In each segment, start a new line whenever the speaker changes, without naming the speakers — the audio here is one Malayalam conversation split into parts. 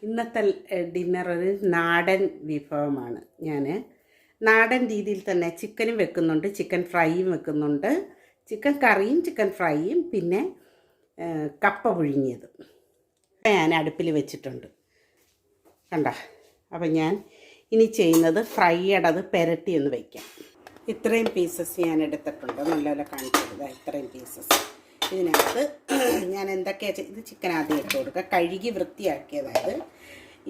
ഇന്നത്തെ ഡിന്നർ ഒരു നാടൻ വിഭവമാണ്. ഞാൻ നാടൻ രീതിയിൽ തന്നെ ചിക്കനും വെക്കുന്നുണ്ട്, ചിക്കൻ ഫ്രൈയും വെക്കുന്നുണ്ട്, ചിക്കൻ കറിയും ചിക്കൻ ഫ്രൈയും, പിന്നെ കപ്പ പുഴുങ്ങിയതും ഞാൻ അടുപ്പിൽ വെച്ചിട്ടുണ്ട്. കണ്ട. അപ്പം ഞാൻ ഇനി ചെയ്യുന്നത് ഫ്രൈയുടേത് പെരട്ടി ഒന്ന് വയ്ക്കാം. ഇത്രയും പീസസ് ഞാൻ എടുത്തിട്ടുണ്ട്, നല്ലപോലെ കാണിച്ചത്. ഇത്രയും പീസസ് ഇതിനകത്ത് ഞാൻ എന്തൊക്കെയാണ് ഇത് ചിക്കൻ ആദ്യം ഇട്ട് കൊടുക്കുക, കഴുകി വൃത്തിയാക്കിയതായത്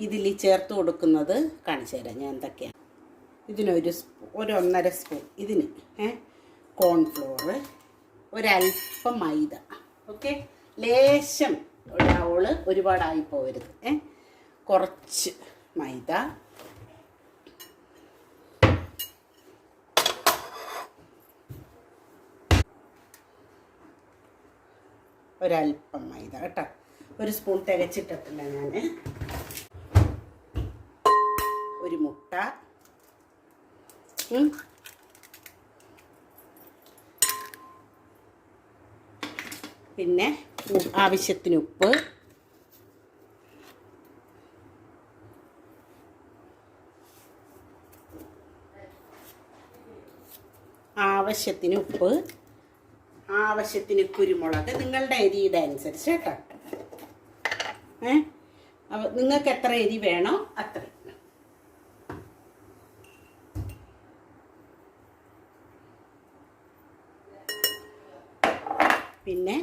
ഇതിൽ ചേർത്ത് കൊടുക്കുന്നത് കാണിച്ചു തരാം ഞാൻ എന്തൊക്കെയാണ്. ഇതിനൊരു ഒരു 1.5 സ്പൂൺ ഇതിന് കോൺഫ്ലോർ, ഒരല്പം മൈദ, ഓക്കെ, ലേശം ഒരാള് ഒരുപാടായി പോകരുത്, കുറച്ച് മൈദ, ഒരല്പം മൈദ കേട്ടോ, 1 സ്പൂൺ തികച്ചിട്ടിട്ടില്ല ഞാൻ. ഒരു മുട്ട, പിന്നെ ആവശ്യത്തിന് ഉപ്പ്, ആവശ്യത്തിന് കുരുമുളക്, നിങ്ങളുടെ എരിയുടെ അനുസരിച്ച് കേട്ടോ. അപ്പോൾ നിങ്ങൾക്ക് എത്ര എരി വേണോ അത്ര. പിന്നെ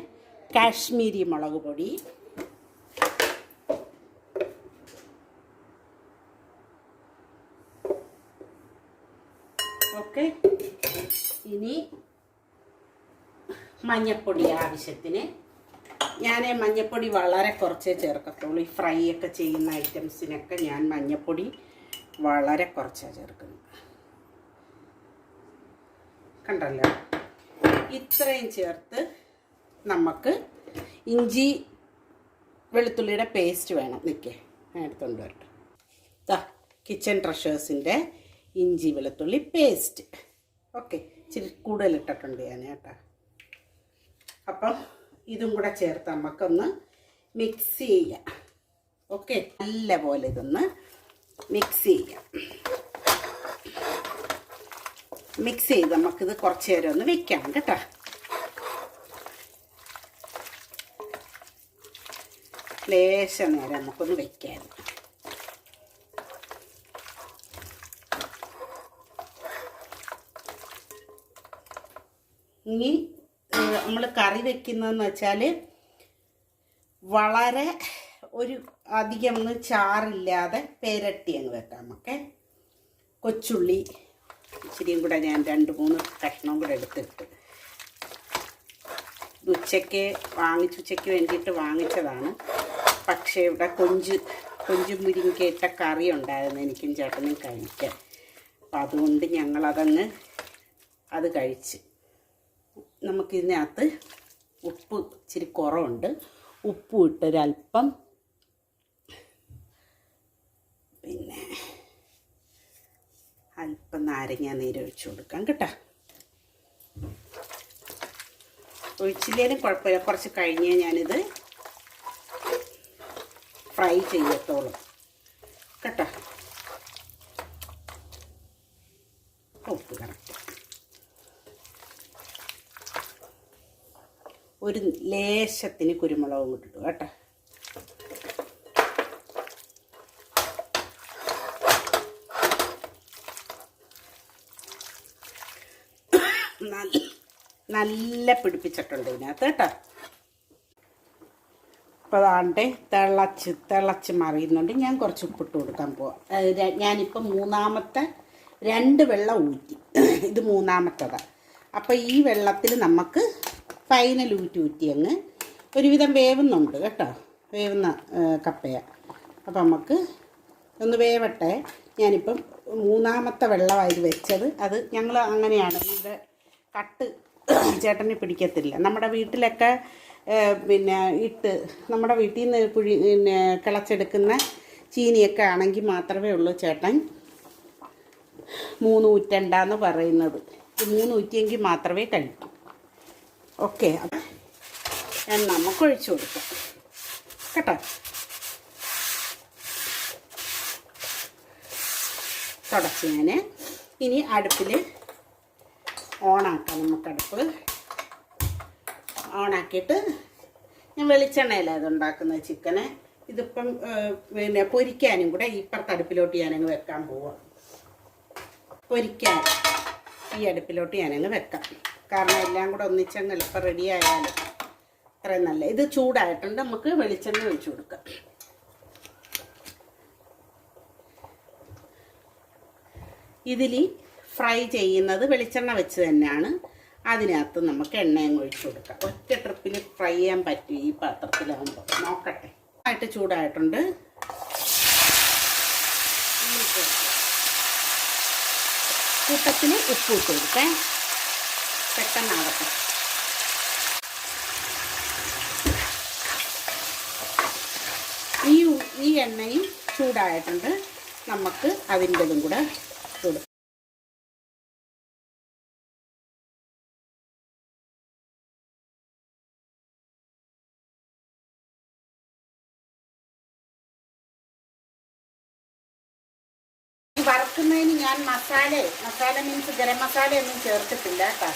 കാശ്മീരി മുളക് പൊടി, ഓക്കെ. ഇനി മഞ്ഞൾപ്പൊടി ആവശ്യത്തിന്. ഞാൻ മഞ്ഞൾപ്പൊടി വളരെ കുറച്ചേ ചേർക്കത്തുള്ളൂ. ഈ ഫ്രൈ ഒക്കെ ചെയ്യുന്ന ഐറ്റംസിനൊക്കെ ഞാൻ മഞ്ഞൾപ്പൊടി വളരെ കുറച്ചാണ് ചേർക്കുന്നത്. കണ്ടല്ലോ, ഇത്രയും ചേർത്ത് നമുക്ക് ഇഞ്ചി വെളുത്തുള്ളിയുടെ പേസ്റ്റ് വേണം. നിൽക്കേ, ഞാൻ എടുത്തുകൊണ്ട് വരട്ടെ. കിച്ചൺ ട്രഷേഴ്സിൻ്റെ ഇഞ്ചി വെളുത്തുള്ളി പേസ്റ്റ്, ഓക്കെ. ഇച്ചിരി കൂടുതലിട്ടിട്ടുണ്ട് ഞാൻ കേട്ടോ. അപ്പം ഇതും കൂടെ ചേർത്ത് നമുക്കൊന്ന് മിക്സ് ചെയ്യാം, ഓക്കെ. നല്ല പോലെ ഇതൊന്ന് മിക്സ് ചെയ്യാം. മിക്സ് ചെയ്ത് നമുക്കിത് കുറച്ച് നേരം ഒന്ന് വെക്കാം കേട്ടോ. ലേശ നേരം നമുക്കൊന്ന് വെക്കാം. ഇനി നമ്മൾ കറി വെക്കുന്നതെന്ന് വെച്ചാൽ വളരെ ഒരു അധികം ഒന്ന് ചാറില്ലാതെ പെരട്ടി അങ്ങ് വെക്കാം നമുക്ക്. കൊച്ചുള്ളി ഇച്ചിരിയും കൂടെ ഞാൻ 2-3 കഷ്ണവും കൂടെ എടുത്തിട്ട്, ഉച്ചയ്ക്ക് വേണ്ടിയിട്ട് വാങ്ങിച്ചതാണ്. പക്ഷേ ഇവിടെ കൊഞ്ച് മുരിങ്ങയിട്ട കറി ഉണ്ടായിരുന്നു എനിക്കും ചേട്ടനും കഴിക്കാൻ. അപ്പം അതുകൊണ്ട് അത് കഴിച്ച്. നമുക്കിതിനകത്ത് ഉപ്പ് ഇച്ചിരി കുറവുണ്ട്, ഉപ്പ് ഇട്ടൊരല്പം, പിന്നെ അല്പം നാരങ്ങ നീര് ഒഴിച്ചു കൊടുക്കാം കേട്ടോ. ഒഴിച്ചില്ലേലും കുഴപ്പമില്ല, കുറച്ച് കഴിഞ്ഞേ ഞാനിത് ഫ്രൈ ചെയ്യത്തോളൂ കേട്ടോ. ഉപ്പ് കറക്റ്റ്, ഒരു ലേശത്തിന് കുരുമുളകും ഇട്ടിട്ടു കേട്ടോ. നല്ല പിടിപ്പിച്ചിട്ടുണ്ട് ഇതിനകത്ത് കേട്ടോ. അപ്പോൾ അതാണ്ട് തിളച്ച് മറിയുന്നുണ്ട്. ഞാൻ കുറച്ച് ഉപ്പിട്ട് കൊടുക്കാൻ പോവാം. ഞാനിപ്പം 2 വെള്ളം ഊറ്റി, ഇത് 3ാമത്തേതാണ്. അപ്പോൾ ഈ വെള്ളത്തിൽ നമുക്ക് ഫൈനൽ ഊറ്റി അങ്ങ് ഒരുവിധം വേവുന്നുണ്ട് കേട്ടോ, വേവുന്ന കപ്പയാണ്. അപ്പം നമുക്ക് ഒന്ന് വേവട്ടെ. ഞാനിപ്പം 3ാമത്തെ വെള്ളമായത് വെച്ചത്. അത് ഞങ്ങൾ അങ്ങനെയാണ്, ഇവിടെ കട്ട് ചേട്ടന് പിടിക്കത്തില്ല. നമ്മുടെ വീട്ടിലൊക്കെ പിന്നെ നമ്മുടെ വീട്ടിൽ നിന്ന് കിളച്ചെടുക്കുന്ന ചീനിയൊക്കെ ആണെങ്കിൽ മാത്രമേ ഉള്ളൂ ചേട്ടൻ 3 ഊറ്റണ്ടെന്ന് പറയുന്നത്. 3 ഊറ്റിയെങ്കിൽ മാത്രമേ കഴിക്കൂ. ഓക്കെ, നമുക്ക് ഒഴിച്ചു കൊടുക്കാം കേട്ടോ. തുടച്ച് ഞാൻ ഇനി അടുപ്പിൽ ഓണാക്കാം. നമുക്ക് അടുപ്പ് ഓണാക്കിയിട്ട് ഞാൻ വെളിച്ചെണ്ണയിലാണ് ഇത് ഉണ്ടാക്കുന്നത് ചിക്കന്. ഇതിപ്പം പിന്നെ പൊരിക്കാനും കൂടെ ഇപ്പുറത്തെ അടുപ്പിലോട്ട് ഞാനങ്ങ് വെക്കാൻ പോവാം. പൊരിക്കാൻ ഈ അടുപ്പിലോട്ട് ഞാനങ്ങ് വെക്കാം. കാരണം എല്ലാം കൂടെ ഒന്നിച്ചങ്ങ് എളുപ്പം റെഡി ആയാലും അത്രയും നല്ല. ഇത് ചൂടായിട്ടുണ്ട്, നമുക്ക് വെളിച്ചെണ്ണ ഒഴിച്ചു കൊടുക്കാം. ഇതിൽ ഫ്രൈ ചെയ്യുന്നത് വെളിച്ചെണ്ണ വെച്ച് തന്നെയാണ്. അതിനകത്ത് നമുക്ക് എണ്ണയും ഒഴിച്ചു കൊടുക്കാം. ഒറ്റ ട്രിപ്പിൽ ഫ്രൈ ചെയ്യാൻ പറ്റും ഈ പാത്രത്തിലാകുമ്പോൾ. നോക്കട്ടെ. ആയിട്ട് ചൂടായിട്ടുണ്ട്. കൂട്ടത്തിൽ ഉപ്പ് ഇട്ട് കൊടുക്കേ, പെട്ടെന്നാകട്ടെ. ഈ എണ്ണയും ചൂടായിട്ടുണ്ട്, നമുക്ക് അതിൻ്റെതും കൂടെ കൊടുക്കാം. വറുക്കുന്നതിന് ഞാൻ മസാല മീൻസ് ഗരം മസാലയൊന്നും ചേർത്തിട്ടില്ല കേട്ടോ.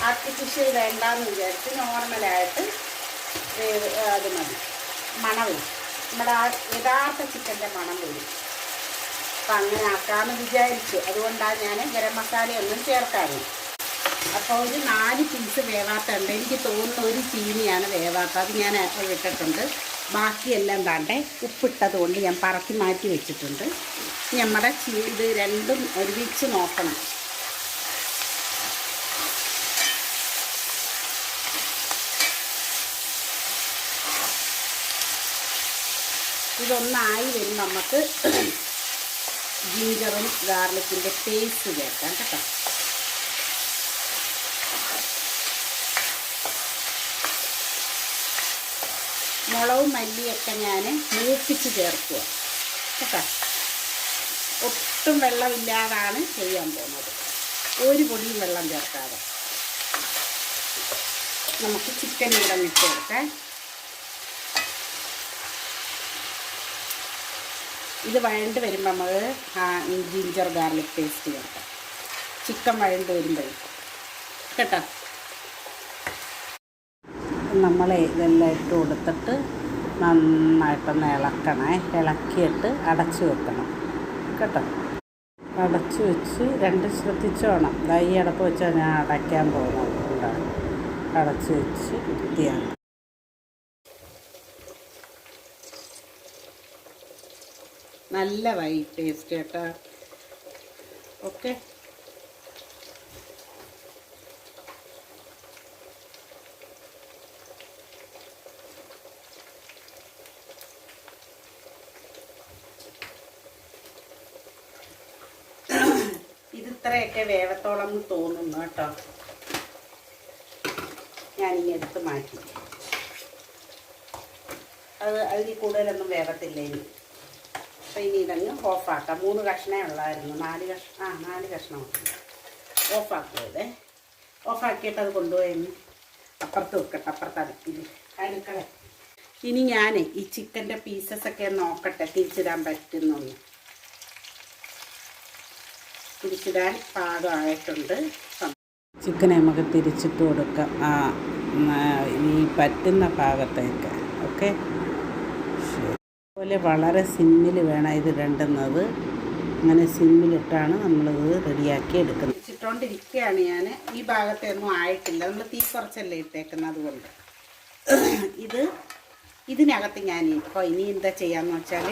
ആർട്ടിഫിഷ്യൽ വേണ്ടാന്ന് വിചാരിച്ച് നോർമലായിട്ട് അത് മതി. മണം വരും, നമ്മുടെ ആ യഥാർത്ഥ ചിക്കൻ്റെ മണം വരും. അപ്പം അങ്ങനെ ആക്കാമെന്ന് വിചാരിച്ചു. അതുകൊണ്ടാണ് ഞാൻ ഗരം മസാലയൊന്നും ചേർക്കാറില്ല. അപ്പോൾ ഒരു 4 പീസ് വേവാത്തുണ്ട്. എനിക്ക് തോന്നുന്ന ഒരു ചീനിയാണ് വേവാത്ത, അത് ഞാൻ ഇട്ടിട്ടുണ്ട്. ബാക്കിയെല്ലാം താണ്ടെ ഉപ്പിട്ടത് കൊണ്ട് ഞാൻ പറക്കി മാറ്റി വെച്ചിട്ടുണ്ട്. നമ്മുടെ ഇത് രണ്ടും ഒരുമിച്ച് നോക്കണം. ഇതൊന്നായി വരും, നമുക്ക് ജിഞ്ചറും ഗാർലിക്കിൻ്റെ പേസ്റ്റ് ചേർക്കാം കേട്ടോ. മുളകും മല്ലിയൊക്കെ ഞാൻ മൂപ്പിച്ച് ചേർക്കുക കേട്ടോ. ഒട്ടും വെള്ളമില്ലാതാണ് ചെയ്യാൻ പോകുന്നത്. ഒരു പൊടിയും വെള്ളം ചേർക്കാതെ നമുക്ക് ചിക്കൻ ഇവിടെ ഇട്ട് കൊടുക്കാം. ഇത് വഴണ്ട് വരുമ്പോൾ നമ്മൾ ജിഞ്ചർ ഗാർലിക് പേസ്റ്റ് ചേർക്കാം. ചിക്കൻ വഴണ്ട് വരുമ്പോഴേ കേട്ടോ. നമ്മൾ ഇതെല്ലാം ഇട്ട് കൊടുത്തിട്ട് നന്നായിട്ടൊന്ന് ഇളക്കിയിട്ട് അടച്ച് വെക്കണം കേട്ടോ. അടച്ച് വെച്ച് ശ്രദ്ധിച്ച് വേണം. ഈ അടപ്പ് വെച്ചാൽ ഞാൻ അടയ്ക്കാൻ പോകുന്നത്. അടച്ച് വെച്ച് വൃത്തിയാണ്. നല്ലതായി ടേസ്റ്റ് കേട്ടോ. ഓക്കെ, ഇത്രയൊക്കെ വേവത്തോളം തോന്നുന്നു കേട്ടോ. ഞാനിനി എടുത്ത് മാറ്റി. അതിന് കൂടുതലൊന്നും വേവത്തില്ല ഇനി. അപ്പോൾ ഇനി ഇതങ്ങ് ഓഫാക്കാം. 3 കഷ്ണമേ ഉള്ളായിരുന്നു. 4 കഷ്ണം ഓഫാക്കിയത്. ഓഫാക്കിയിട്ട് അത് കൊണ്ടുപോയി അപ്പുറത്ത് വെക്കട്ടെ, അപ്പുറത്ത് അടുക്കള. ഇനി ഞാൻ ഈ ചിക്കൻ്റെ പീസസൊക്കെ നോക്കട്ടെ തിരിച്ചിടാൻ പറ്റുന്നുള്ളൂ. തിരിച്ചിടാൻ പാകമായിട്ടുണ്ട്. ചിക്കനെ നമുക്ക് തിരിച്ചിട്ട് കൊടുക്കാം ഈ പറ്റുന്ന ഭാഗത്തേക്ക്. ഓക്കെ, അതുപോലെ വളരെ സിമ്മിൽ വേണം ഇത് രണ്ടുന്നത്. അങ്ങനെ സിമ്മിലിട്ടാണ് നമ്മളിത് റെഡിയാക്കി എടുക്കുന്നത്. തിരിച്ചിട്ടുകൊണ്ടിരിക്കുകയാണ് ഞാൻ. ഈ ഭാഗത്തൊന്നും ആയിട്ടില്ല, നമ്മൾ തീ കുറച്ചല്ലേ ഇട്ടേക്കുന്നത്. അതുകൊണ്ട് ഇതിനകത്ത് ഞാൻ ഇപ്പോൾ ഇനി എന്താ ചെയ്യാമെന്ന് വെച്ചാൽ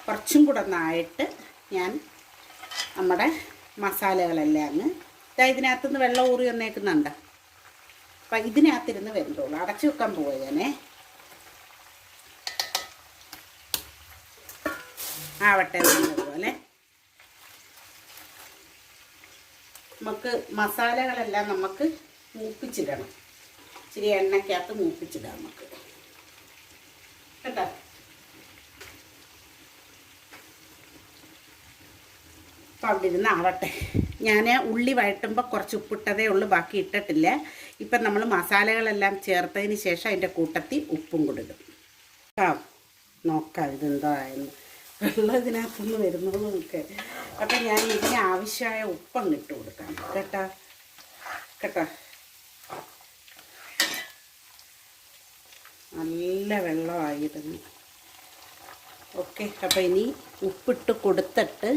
കുറച്ചും കൂടെ ഒന്നായിട്ട് ഞാൻ നമ്മുടെ മസാലകളെല്ലാം അങ്ങ് ഇതിനകത്തുനിന്ന് വെള്ളം ഊറി വന്നേക്കുന്നുണ്ട്. അപ്പം ഇതിനകത്തിരുന്ന് വെന്തോളൂ. അടച്ചു വെക്കാൻ പോവുക ഞാനേ. ആവട്ടെ എന്നതുപോലെ നമുക്ക് മസാലകളെല്ലാം നമുക്ക് മൂപ്പിച്ചിടണം. ഇച്ചിരി എണ്ണയ്ക്കകത്ത് മൂപ്പിച്ചിടാം നമുക്ക് കേട്ടോ. അപ്പം അവിടെ ഇരുന്ന് ആവട്ടെ. ഞാൻ ഉള്ളി വഴറ്റുമ്പോൾ കുറച്ച് ഉപ്പിട്ടതേ ഉള്ളൂ, ബാക്കി ഇട്ടിട്ടില്ല. ഇപ്പം നമ്മൾ മസാലകളെല്ലാം ചേർത്തതിന് ശേഷം അതിൻ്റെ കൂട്ടത്തിൽ ഉപ്പും കൊടുക്കും. നോക്കാം ഇതെന്തായെന്ന്. വെള്ളം ഇതിനകത്തുനിന്ന് വരുന്നതുമൊക്കെ. അപ്പം ഞാൻ ഇതിന് ആവശ്യമായ ഉപ്പങ്ങ് ഇട്ട് കൊടുക്കാം കേട്ടോ കേട്ടോ. നല്ല വെള്ളമായിരുന്നു. ഓക്കെ, അപ്പോൾ ഇനി ഉപ്പിട്ട് കൊടുത്തിട്ട്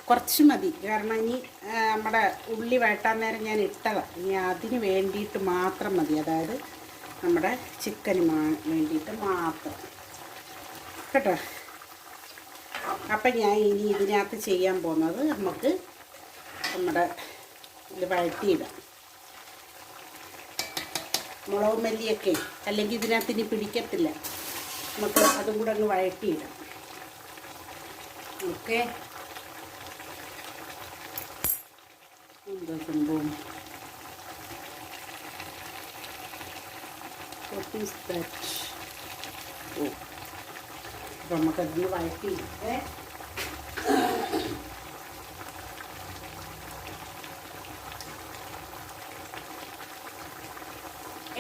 കുറച്ച് മതി, കാരണം ഇനി നമ്മുടെ ഉള്ളി വഴട്ടാൻ നേരം ഞാൻ ഇട്ടതാണ്. ഇനി അതിന് വേണ്ടിയിട്ട് മാത്രം മതി, അതായത് നമ്മുടെ ചിക്കന് വേണ്ടിയിട്ട് മാത്രം കേട്ടോ. അപ്പം ഞാൻ ഇനി ഇതിനകത്ത് ചെയ്യാൻ പോകുന്നത് നമുക്ക് നമ്മുടെ ഇത് വഴട്ടിയിടാം. മുളക് മല്ലിയൊക്കെ അല്ലെങ്കിൽ ഇതിനകത്ത് ഇനി പിടിക്കത്തില്ല, നമുക്ക് അതും കൂടെ അങ്ങ് വഴട്ടിയിടാം. ഓക്കെ, എന്താ സംഭവം? ഓ, അപ്പം നമുക്കതൊന്ന് വഴട്ടിയിടേ.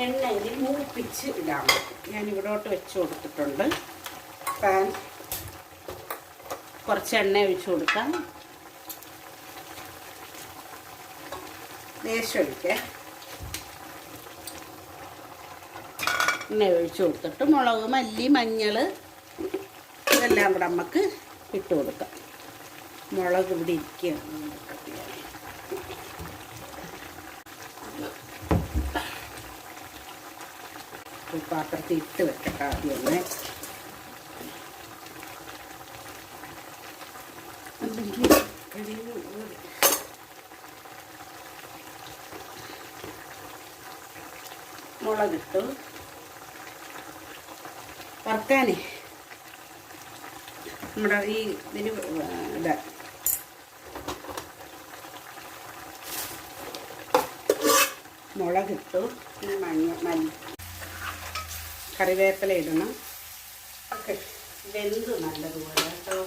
എണ്ണയിൽ മൂപ്പിച്ച് ഇടാൻ പറ്റും. ഞാൻ ഇവിടോട്ട് വെച്ച് കൊടുത്തിട്ടുണ്ട്. പാൻ കുറച്ച് എണ്ണ ഒഴിച്ച് കൊടുക്കാം. ലേശം ഒഴിക്കേ. എണ്ണ ഒഴിച്ച് കൊടുത്തിട്ട് മുളക്, മല്ലി, മഞ്ഞൾ ഇതെല്ലാം കൂടെ നമുക്ക് ഇട്ട് കൊടുക്കാം. മുളക് ഇവിടെ ഇരിക്കുകയാണ്. പാത്രത്തിൽ ഇട്ട് വെക്കട്ടെ ആദ്യം ഒന്ന്, അല്ലെങ്കിൽ മുളകിട്ടു വറുക്കാനേ. നമ്മുടെ ഈ ഇതിന് ഇതാ മുളകിട്ടു, മല്ലി, കറിവേപ്പില ഇടണം. ഓക്കെ, വെന്ത് നല്ലതുപോലെ കേട്ടോ.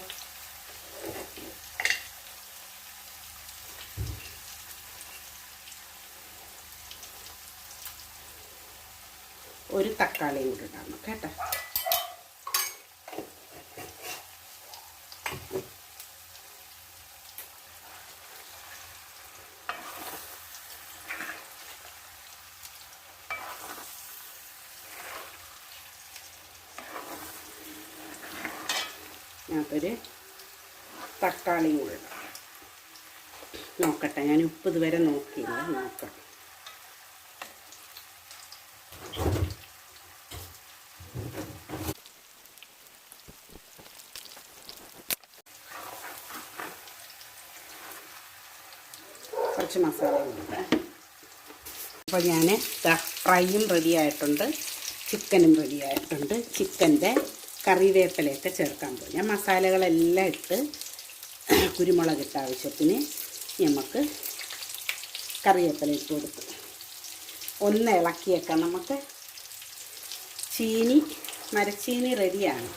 ഒരു തക്കാളിയും കൂടെ ഇടണം കേട്ടോ. ഞാനൊരു തക്കാളിയും കൂടെ ഇടാം. നോക്കട്ടെ, ഞാൻ ഉപ്പ് ഇതുവരെ നോക്കിയില്ല, നോക്കാം. കുറച്ച് മസാലയുണ്ട്. അപ്പോൾ ഞാൻ ഫ്രൈയും റെഡി ആയിട്ടുണ്ട്, ചിക്കനും റെഡി ആയിട്ടുണ്ട്. ചിക്കൻ്റെ കറിവേപ്പിലയൊക്കെ ചേർക്കാൻ പോകും. ഞാൻ മസാലകളെല്ലാം ഇട്ട് കുരുമുളകിട്ട ആവശ്യത്തിന് നമുക്ക് കറിവേപ്പില ഇട്ട് കൊടുക്കും. ഒന്ന് ഇളക്കിയേക്കാം നമുക്ക്. മരച്ചീനി റെഡിയാണ്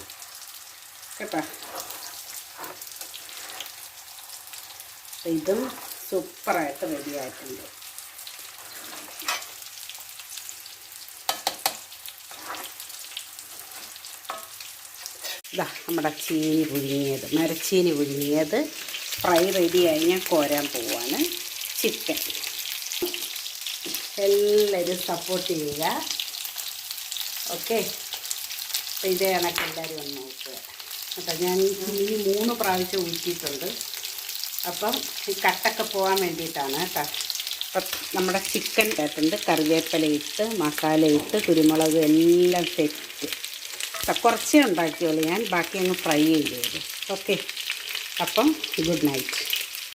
കേട്ടോ. ഇതും സൂപ്പറായിട്ട് റെഡി ആയിട്ടുണ്ട്. ഇതാ നമ്മുടെ ചീനി പുഴുങ്ങിയത്, മരച്ചീനി പുഴുങ്ങിയത് ഫ്രൈ റെഡിയായി. ഞാൻ കോരാൻ പോവാണ്. ചിക്കൻ എല്ലാവരും സപ്പോർട്ട് ചെയ്യുക. ഓക്കെ, അപ്പോൾ ഇതേ കണക്ക് എല്ലാവരും ഒന്ന് നോക്കുക കേട്ടോ. ഞാൻ ഈ ചീനി 3 പ്രാവശ്യം ഊറ്റിയിട്ടുണ്ട്. അപ്പം ഈ കട്ടൊക്കെ പോകാൻ വേണ്ടിയിട്ടാണ് കേട്ടോ. അപ്പം നമ്മുടെ ചിക്കൻ ഇട്ടിട്ടുണ്ട്, കറിവേപ്പില ഇട്ട്, മസാല ഇട്ട്, കുരുമുളക് എല്ലാം സെറ്റ്. കുറച്ചേ ഉണ്ടാക്കിയുള്ളൂ ഞാൻ, ബാക്കി അങ്ങ് ഫ്രൈ ചെയ്തു. ഓക്കെ, അപ്പം ഗുഡ് നൈറ്റ്.